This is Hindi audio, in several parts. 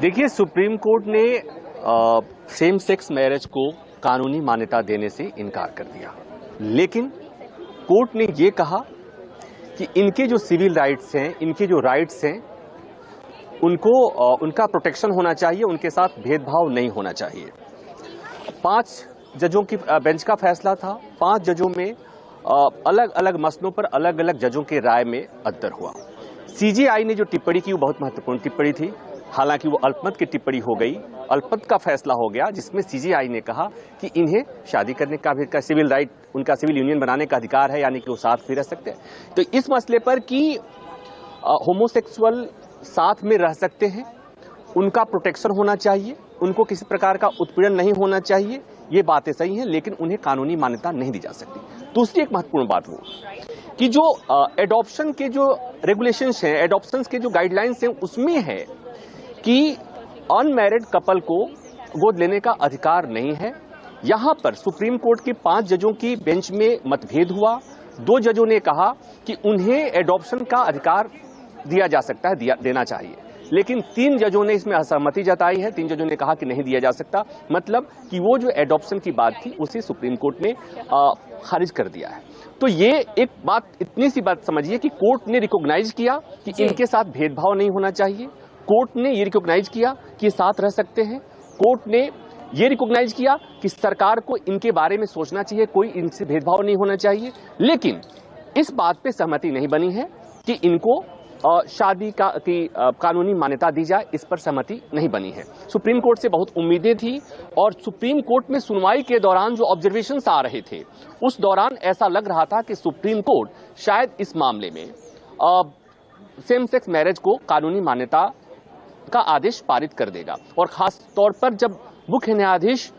देखिए, सुप्रीम कोर्ट ने सेम सेक्स मैरिज को कानूनी मान्यता देने से इनकार कर दिया, लेकिन कोर्ट ने ये कहा कि इनके जो सिविल राइट्स हैं, इनके जो राइट्स हैं, उनका प्रोटेक्शन होना चाहिए, उनके साथ भेदभाव नहीं होना चाहिए। 5 जजों की बेंच का फैसला था। 5 जजों में अलग अलग मसलों पर अलग अलग जजों के राय में अंतर हुआ। सीजेआई ने जो टिप्पणी की वो बहुत महत्वपूर्ण टिप्पणी थी। हालांकि वो अल्पमत की टिप्पणी हो गई, अल्पमत का फैसला हो गया, जिसमें सीजेआई ने कहा कि इन्हें शादी करने का भी सिविल राइट, उनका सिविल यूनियन बनाने का अधिकार है, यानी कि वो साथ भी रह सकते हैं। तो इस मसले पर कि होमोसेक्सुअल साथ में रह सकते हैं, उनका प्रोटेक्शन होना चाहिए, उनको किसी प्रकार का उत्पीड़न नहीं होना चाहिए, ये बातें सही हैं, लेकिन उन्हें कानूनी मान्यता नहीं दी जा सकती। दूसरी एक महत्वपूर्ण बात वो कि जो एडॉप्शन के जो रेगुलेशंस हैं, एडॉप्शन के जो गाइडलाइंस हैं, उसमें है कि अनमैरिड कपल को गोद लेने का अधिकार नहीं है। यहां पर सुप्रीम कोर्ट के 5 जजों की बेंच में मतभेद हुआ। 2 जजों ने कहा कि उन्हें एडॉप्शन का अधिकार दिया जा सकता है, देना चाहिए, लेकिन 3 जजों ने इसमें असहमति जताई है। 3 जजों ने कहा कि नहीं दिया जा सकता, मतलब कि वो जो एडॉप्शन की बात थी उसे सुप्रीम कोर्ट ने खारिज कर दिया है। तो ये एक बात, इतनी सी बात समझिए कि कोर्ट ने रिकॉग्नाइज किया कि इनके साथ भेदभाव नहीं होना चाहिए। कोर्ट ने ये रिकॉग्नाइज किया कि ये साथ रह सकते हैं। कोर्ट ने ये रिकॉग्नाइज किया कि सरकार को इनके बारे में सोचना चाहिए, कोई इनसे भेदभाव नहीं होना चाहिए। लेकिन इस बात पे सहमति नहीं बनी है कि इनको शादी की कानूनी मान्यता दी जाए, इस पर सहमति नहीं बनी है। सुप्रीम कोर्ट से बहुत उम्मीदें थी और सुप्रीम कोर्ट में सुनवाई के दौरान जो ऑब्जर्वेशंस आ रहे थे, उस दौरान ऐसा लग रहा था कि सुप्रीम कोर्ट शायद इस मामले में सेम सेक्स मैरिज को कानूनी मान्यता का आदेश पारित कर देगा। और खास तौर पर जब मुख्य न्यायाधीश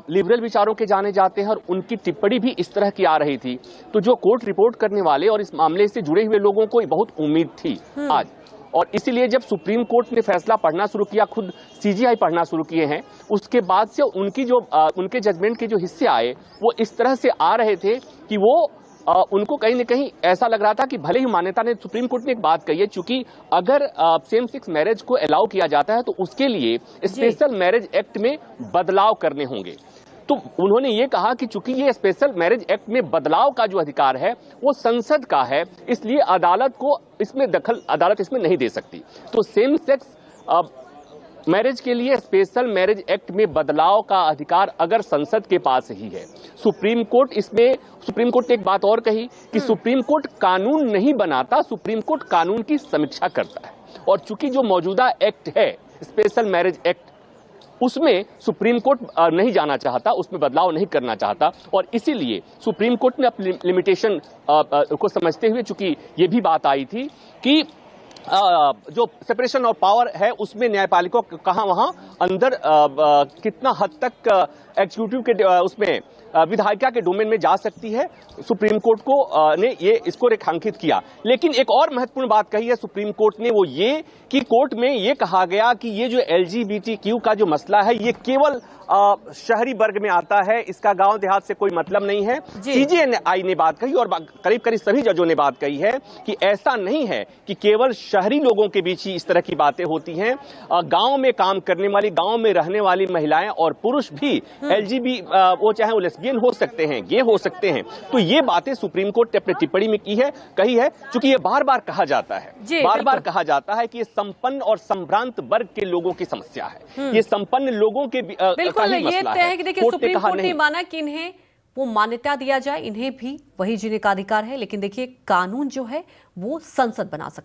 लिबरल विचारों के जाने जाते हैं और उनकी टिप्पणी भी इस तरह की आ रही थी, तो जो कोर्ट रिपोर्ट करने वाले और इस मामले से जुड़े हुए लोगों को बहुत उम्मीद थी आज। और इसीलिए जब सुप्रीम कोर्ट ने फैसला पढ़ना शुरू किया, खुद सीजेआई पढ़ना शुरू किए हैं, उसके बाद से उनके जजमेंट के जो हिस्से आए वो इस तरह से आ रहे थे कि वो उनको कहीं न कहीं ऐसा लग रहा था कि भले ही मान्यता ने, सुप्रीम कोर्ट ने एक बात कही है, चूंकि अगर सेम सेक्स मैरिज को अलाउ किया जाता है तो उसके लिए स्पेशल मैरिज एक्ट में बदलाव करने होंगे। तो उन्होंने ये कहा कि चूंकि ये स्पेशल मैरिज एक्ट में बदलाव का जो अधिकार है वो संसद का है, इसलिए अदालत इसमें नहीं दे सकती। तो सेम सेक्स मैरिज के लिए स्पेशल मैरिज एक्ट में बदलाव का अधिकार अगर संसद के पास ही है, सुप्रीम कोर्ट ने एक बात और कही कि सुप्रीम कोर्ट कानून नहीं बनाता, सुप्रीम कोर्ट कानून की समीक्षा करता है। और चूंकि जो मौजूदा एक्ट है स्पेशल मैरिज एक्ट, उसमें सुप्रीम कोर्ट नहीं जाना चाहता, उसमें बदलाव नहीं करना चाहता, और इसीलिए सुप्रीम कोर्ट ने अपनी लिमिटेशन को समझते हुए, चूंकि ये भी बात आई थी कि जो सेपरेशन ऑफ पावर है उसमें न्यायपालिका कहां वहां अंदर कितना हद तक एग्जीक्यूटिव के उसमें विधायिका के डोमेन में जा सकती है, सुप्रीम कोर्ट ने इसको रेखांकित किया। लेकिन एक और महत्वपूर्ण बात कही है सुप्रीम कोर्ट ने, वो ये कि कोर्ट में ये कहा गया कि ये जो LGBTQ का जो मसला है ये केवल शहरी वर्ग में आता है, इसका गांव देहात से कोई मतलब नहीं है। सीजेआई ने बात कही और करीब करीब सभी जजों ने बात कही है कि ऐसा नहीं है कि केवल शहरी लोगों के बीच ही इस तरह की बातें होती हैं। गांव में काम करने वाली, गांव में रहने वाली महिलाएं और पुरुष भी वो चाहे वो लेस्बियन हो सकते हैं, गे हो सकते हैं। तो ये बातें सुप्रीम कोर्ट ने अपनी टिप्पणी में कही है, चूंकि ये बार बार कहा जाता है कि ये संपन्न और संभ्रांत वर्ग के लोगों की समस्या है, ये संपन्न लोगों के ये तय है कि देखिए सुप्रीम कोर्ट ने माना कि इन्हें वो मान्यता दिया जाए, इन्हें भी वही जीने का अधिकार है, लेकिन देखिए कानून जो है वो संसद बना सकता है।